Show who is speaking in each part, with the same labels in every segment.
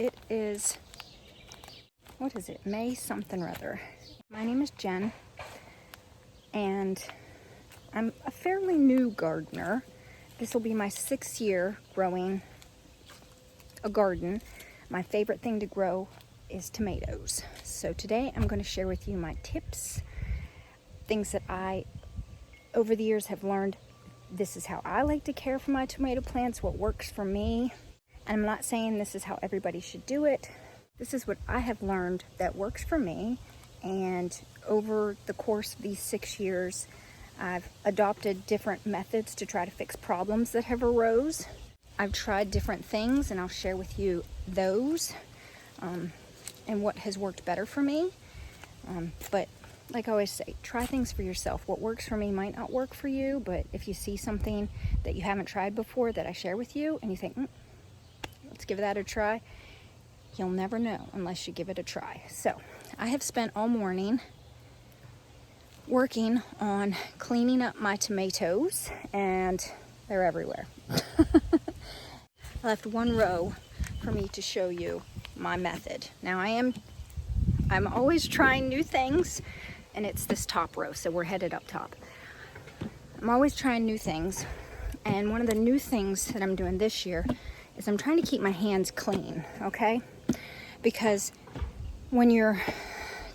Speaker 1: It is, what is it, May something or other. My name is Jen, and I'm a fairly new gardener. This will be my 6th year growing a garden. My favorite thing to grow is tomatoes. So today I'm going to share with you my tips, things that I, over the years, have learned. This is how I like to care for my tomato plants, what works for me. And I'm not saying this is how everybody should do it. This is what I have learned that works for me. And over the course of these 6 years, I've adopted different methods to try to fix problems that have arose. I've tried different things, and I'll share with you those and what has worked better for me. But like I always say, try things for yourself. What works for me might not work for you, but if you see something that you haven't tried before that I share with you, and you think, let's give that a try, you'll never know unless you give it a try. So I have spent all morning working on cleaning up my tomatoes, and they're everywhere. I left one row for me to show you my method. Now I'm always trying new things, and it's this top row, so we're headed up top. I'm always trying new things, and one of the new things that I'm doing this year is I'm trying to keep my hands clean, okay? Because when you're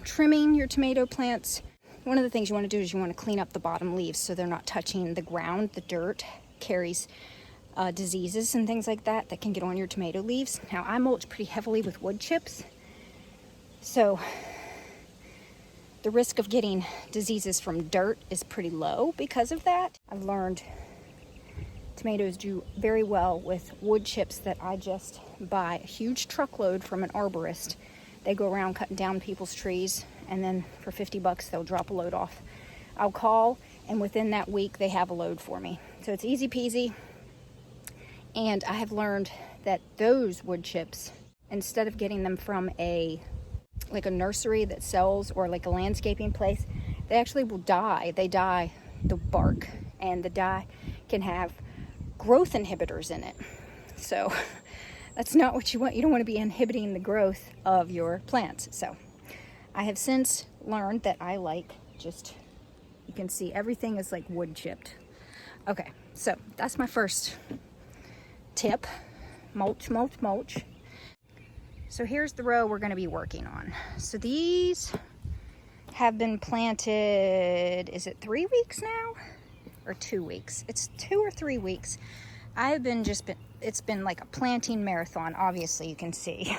Speaker 1: trimming your tomato plants, one of the things you want to do is you want to clean up the bottom leaves so they're not touching the ground. The dirt carries diseases and things like that can get on your tomato leaves. Now, I mulch pretty heavily with wood chips, so the risk of getting diseases from dirt is pretty low because of that. I've learned tomatoes do very well with wood chips that I just buy a huge truckload from an arborist. They go around cutting down people's trees, and then for $50 they'll drop a load off. I'll call, and within that week they have a load for me. So it's easy peasy. And I have learned that those wood chips, instead of getting them from a nursery that sells, or like a landscaping place, they actually will die. They dye the bark, and the dye can have growth inhibitors in it. So that's not what you want. You don't want to be inhibiting the growth of your plants. So I have since learned that I like just, you can see everything is like wood chipped. Okay, so that's my first tip. Mulch, mulch, mulch. So here's the row we're going to be working on. So these have been planted, is it 3 weeks now? Or 2 weeks? It's 2 or 3 weeks. It's been like a planting marathon, obviously, you can see.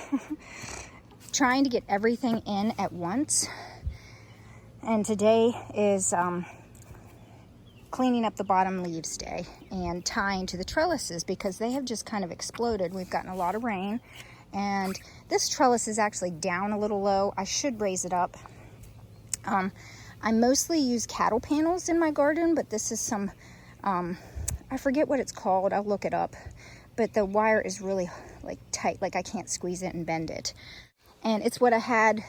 Speaker 1: Trying to get everything in at once. And today is cleaning up the bottom leaves day and tying to the trellises, because they have just kind of exploded. We've gotten a lot of rain, and this trellis is actually down a little low. I should raise it up. I mostly use cattle panels in my garden, but this is some, I forget what it's called. I'll look it up. But the wire is really like tight, like I can't squeeze it and bend it. And it's what I had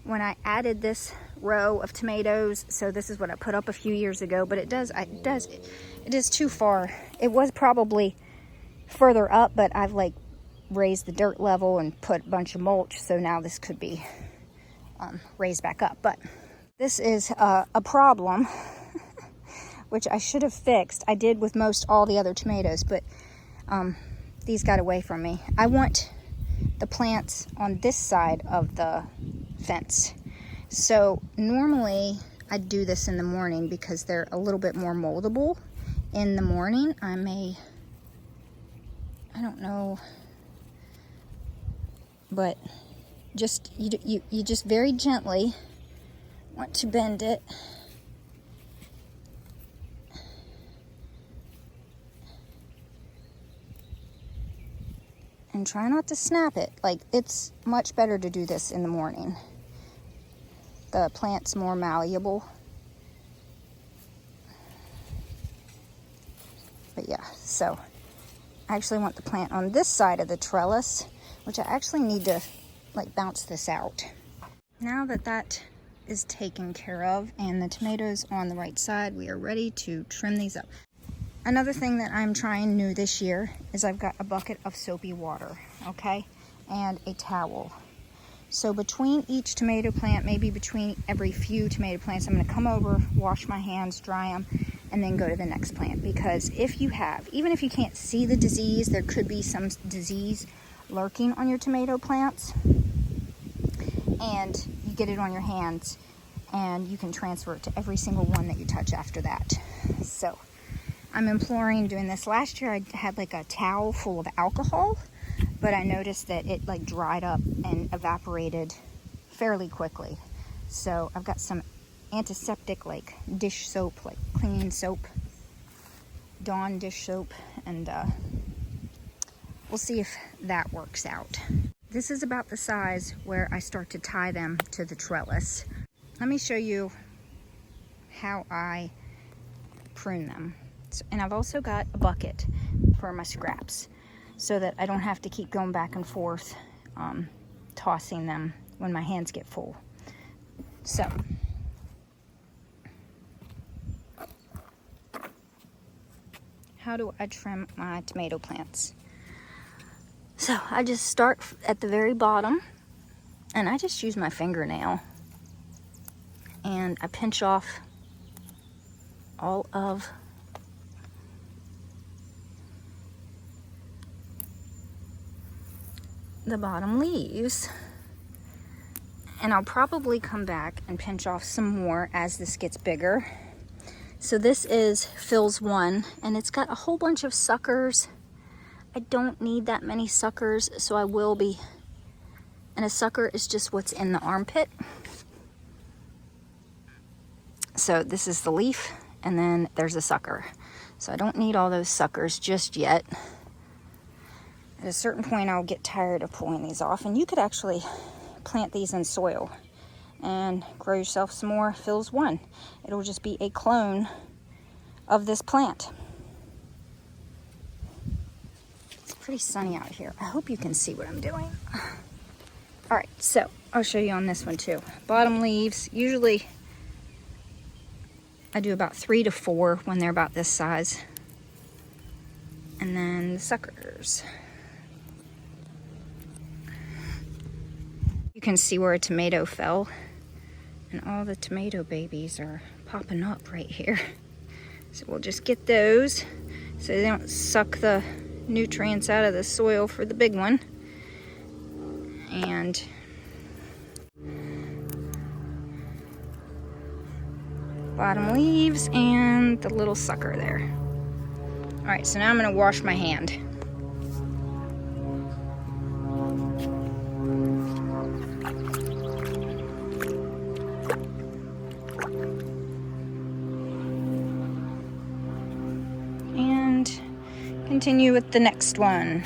Speaker 1: when I added this row of tomatoes. So this is what I put up a few years ago, but it is too far. It was probably further up, but I've like raised the dirt level and put a bunch of mulch. So now this could be raised back up. But this is a problem, which I should have fixed. I did with most all the other tomatoes, but these got away from me. I want the plants on this side of the fence. So normally I do this in the morning because they're a little bit more moldable in the morning. I don't know, but just you just very gently want to bend it. And try not to snap it. Like, it's much better to do this in the morning. The plant's more malleable. But yeah, so I actually want the plant on this side of the trellis, which I actually need to like bounce this out. Now that that is taken care of and the tomatoes on the right side, we are ready to trim these up. Another thing that I'm trying new this year is I've got a bucket of soapy water, okay? and a towel. So between each tomato plant, maybe between every few tomato plants, I'm going to come over, wash my hands, dry them, and then go to the next plant. Because if you have, even if you can't see the disease, there could be some disease lurking on your tomato plants, and you get it on your hands, and you can transfer it to every single one that you touch after that. So I'm imploring doing this. Last year I had like a towel full of alcohol, but I noticed that it like dried up and evaporated fairly quickly. So I've got some antiseptic like dish soap, like cleaning soap, Dawn dish soap, and we'll see if that works out. This is about the size where I start to tie them to the trellis. Let me show you how I prune them. And I've also got a bucket for my scraps so that I don't have to keep going back and forth tossing them when my hands get full. So how do I trim my tomato plants? So I just start at the very bottom, and I just use my fingernail, and I pinch off all of the bottom leaves. And I'll probably come back and pinch off some more as this gets bigger. So this is Phil's one, and it's got a whole bunch of suckers. I don't need that many suckers, so I will be. And a sucker is just what's in the armpit. So this is the leaf, and then there's a sucker. So I don't need all those suckers just yet. At a certain point, I'll get tired of pulling these off, and you could actually plant these in soil and grow yourself some more Phil's one. It'll just be a clone of this plant. It's pretty sunny out here. I hope you can see what I'm doing. All right, so I'll show you on this one too. Bottom leaves, usually I do about 3 to 4 when they're about this size. And then the suckers. You can see where a tomato fell, and all the tomato babies are popping up right here. So we'll just get those so they don't suck the nutrients out of the soil for the big one. And bottom leaves and the little sucker there. All right, so now I'm gonna wash my hand. And continue with the next one.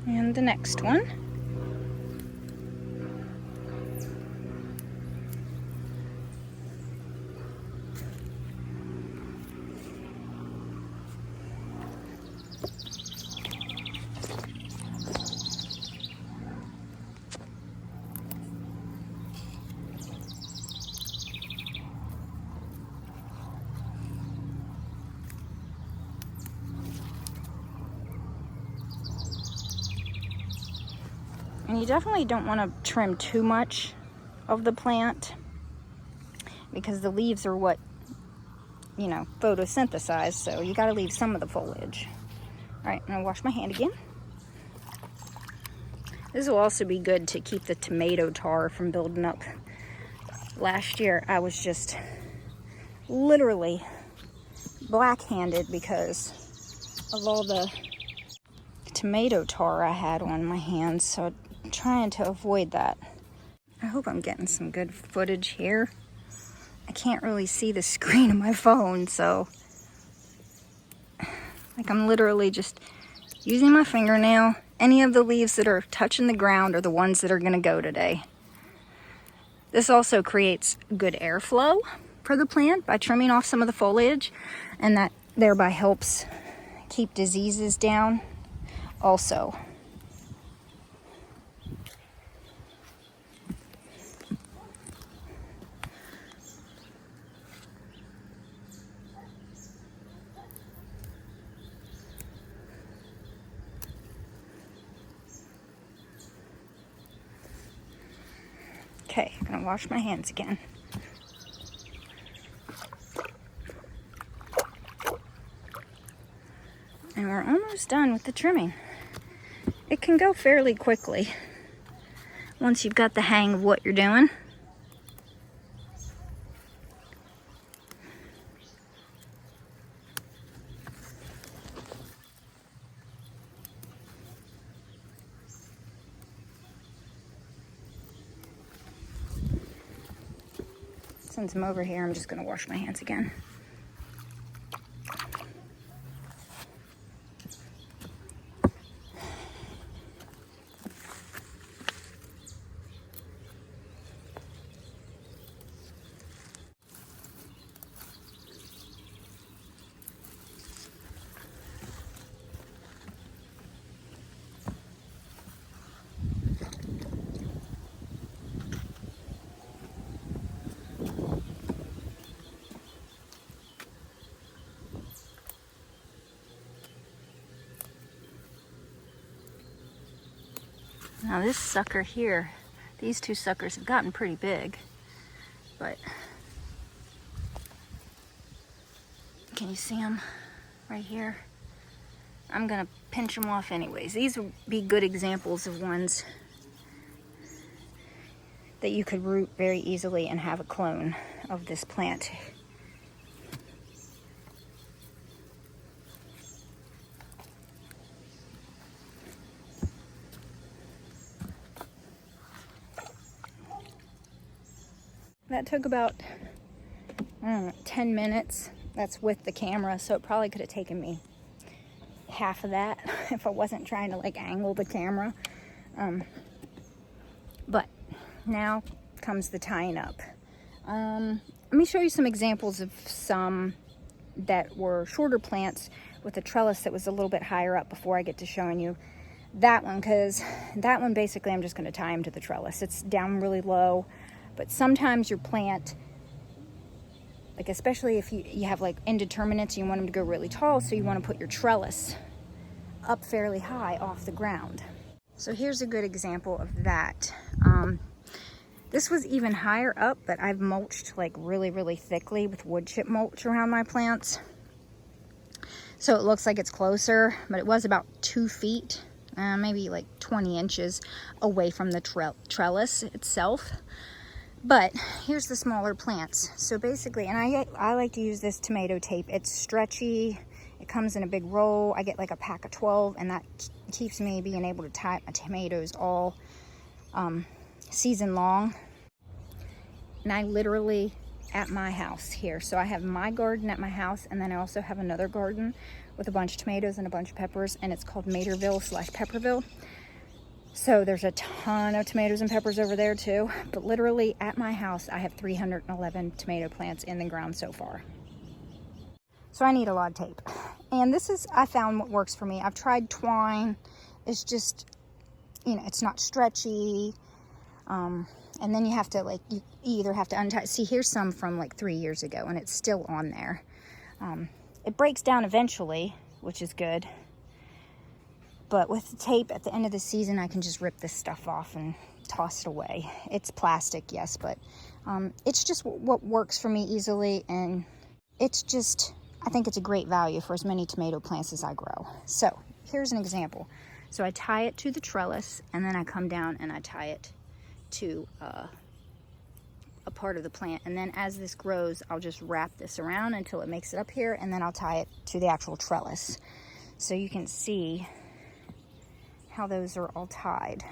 Speaker 1: And the next one. And you definitely don't want to trim too much of the plant because the leaves are what, you know, photosynthesize, so you got to leave some of the foliage. All right, I'm going to wash my hand again. This will also be good to keep the tomato tar from building up. Last year, I was just literally black-handed because of all the tomato tar I had on my hands, so I'm trying to avoid that. I hope I'm getting some good footage here. I can't really see the screen of my phone, so like I'm literally just using my fingernail. Any of the leaves that are touching the ground are the ones that are going to go today. This also creates good airflow for the plant by trimming off some of the foliage, and that thereby helps keep diseases down also. Okay, I'm gonna wash my hands again. And we're almost done with the trimming. It can go fairly quickly once you've got the hang of what you're doing. Since I'm over here, I'm just gonna wash my hands again. Now this sucker here, these two suckers have gotten pretty big, but can you see them right here? I'm gonna pinch them off anyways. These would be good examples of ones that you could root very easily and have a clone of this plant. That took about, I don't know, 10 minutes. That's with the camera, so it probably could have taken me half of that if I wasn't trying to like angle the camera. But now comes the tying up. Let me show you some examples of some that were shorter plants with a trellis that was a little bit higher up before I get to showing you that one, because that one basically I'm just going to tie him to the trellis. It's down really low. But sometimes your plant, like especially if you have like indeterminates and you want them to go really tall, so you want to put your trellis up fairly high off the ground. So here's a good example of that. This was even higher up, but I've mulched like really, really thickly with wood chip mulch around my plants. So it looks like it's closer, but it was about 2 feet, maybe like 20 inches away from the trellis itself. But here's the smaller plants. So basically, and I like to use this tomato tape. It's stretchy. It comes in a big roll. I get like a pack of 12, and that keeps me being able to tie my tomatoes all season long. And I literally, at my house here. So I have my garden at my house, and then I also have another garden with a bunch of tomatoes and a bunch of peppers, and it's called Materville/Pepperville. So there's a ton of tomatoes and peppers over there too. But literally at my house, I have 311 tomato plants in the ground so far. So I need a lot of tape. And this is, I found what works for me. I've tried twine. It's just, you know, it's not stretchy. And then you have to like, you either have to untie. See, here's some from like 3 years ago and it's still on there. It breaks down eventually, which is good. But with the tape at the end of the season, I can just rip this stuff off and toss it away. It's plastic, yes, but it's just what works for me easily. And it's just, I think it's a great value for as many tomato plants as I grow. So here's an example. So I tie it to the trellis, and then I come down and I tie it to a part of the plant. And then as this grows, I'll just wrap this around until it makes it up here, and then I'll tie it to the actual trellis. So you can see how those are all tied.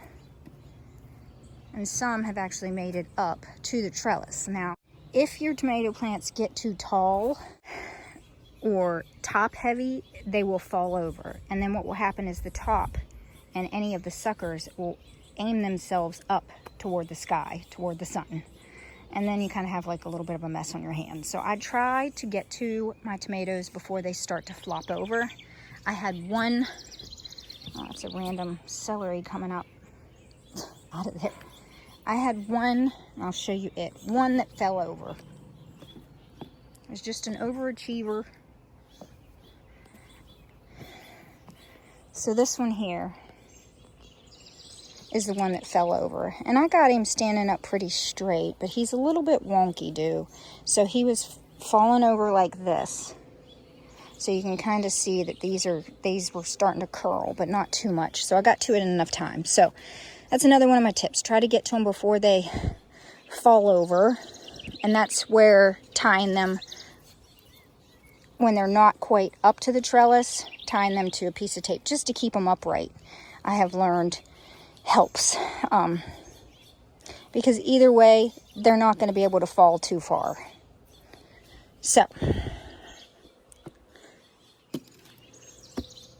Speaker 1: And some have actually made it up to the trellis. Now, if your tomato plants get too tall or top heavy, they will fall over. And then what will happen is the top and any of the suckers will aim themselves up toward the sky, toward the sun. And then you kind of have like a little bit of a mess on your hands. So I try to get to my tomatoes before they start to flop over. I had one, oh, it's a random celery coming up out of there. I had one, I'll show you it, one that fell over. It was just an overachiever. So this one here is the one that fell over. And I got him standing up pretty straight, but he's a little bit wonky, dude. So he was falling over like this. So you can kind of see that these were starting to curl, but not too much. So I got to it in enough time. So that's another one of my tips. Try to get to them before they fall over. And that's where tying them, when they're not quite up to the trellis, tying them to a piece of tape just to keep them upright, I have learned helps. Because either way, they're not going to be able to fall too far. So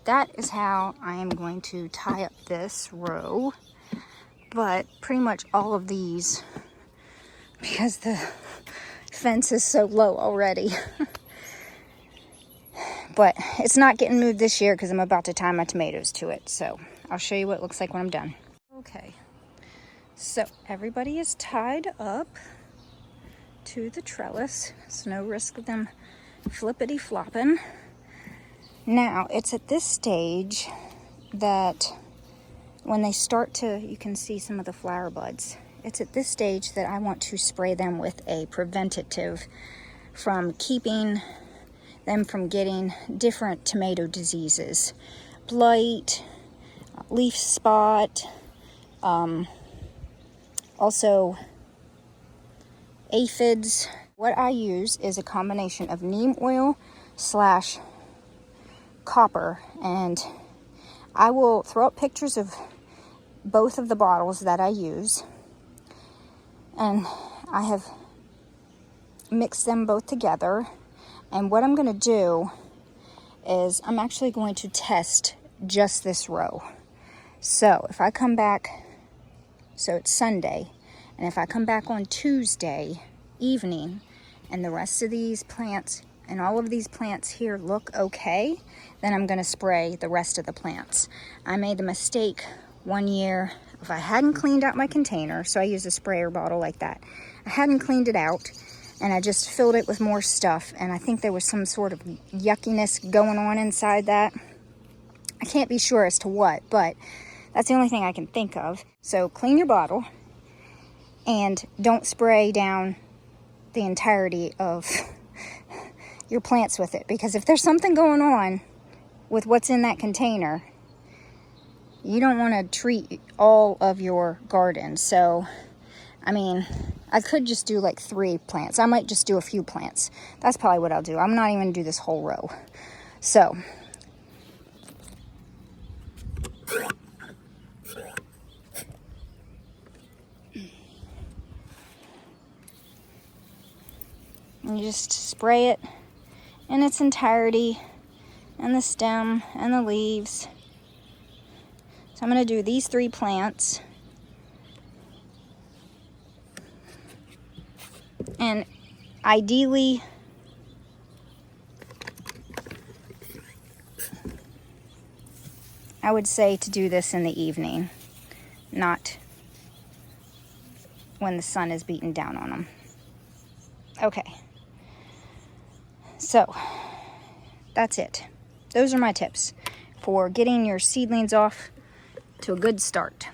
Speaker 1: that is how I am going to tie up this row. But pretty much all of these, because the fence is so low already. But it's not getting moved this year because I'm about to tie my tomatoes to it. So I'll show you what it looks like when I'm done. Okay, so everybody is tied up to the trellis. There's no risk of them flippity flopping. Now it's at this stage that when they start to, you can see some of the flower buds. It's at this stage that I want to spray them with a preventative from keeping them from getting different tomato diseases. Blight, leaf spot, also aphids. What I use is a combination of neem oil / copper, and I will throw up pictures of both of the bottles that I use, and I have mixed them both together. And what I'm going to do is I'm actually going to test just this row. So if I come back, so it's Sunday, and if I come back on Tuesday evening and the rest of these plants and all of these plants here look okay, then I'm going to spray the rest of the plants. I made the mistake one year, if I hadn't cleaned out my container, so I use a sprayer bottle like that. I hadn't cleaned it out, and I just filled it with more stuff, and I think there was some sort of yuckiness going on inside that. I can't be sure as to what, but that's the only thing I can think of. So clean your bottle, and don't spray down the entirety of your plants with it, because if there's something going on with what's in that container, you don't want to treat all of your garden. So I mean, I could just do like 3 plants. I might just do a few plants. That's probably what I'll do. I'm not even going to do this whole row. So you just spray it in its entirety, and the stem and the leaves. So I'm going to do these 3 plants. And ideally, I would say to do this in the evening, not when the sun is beating down on them. Okay, so that's it. Those are my tips for getting your seedlings off to a good start.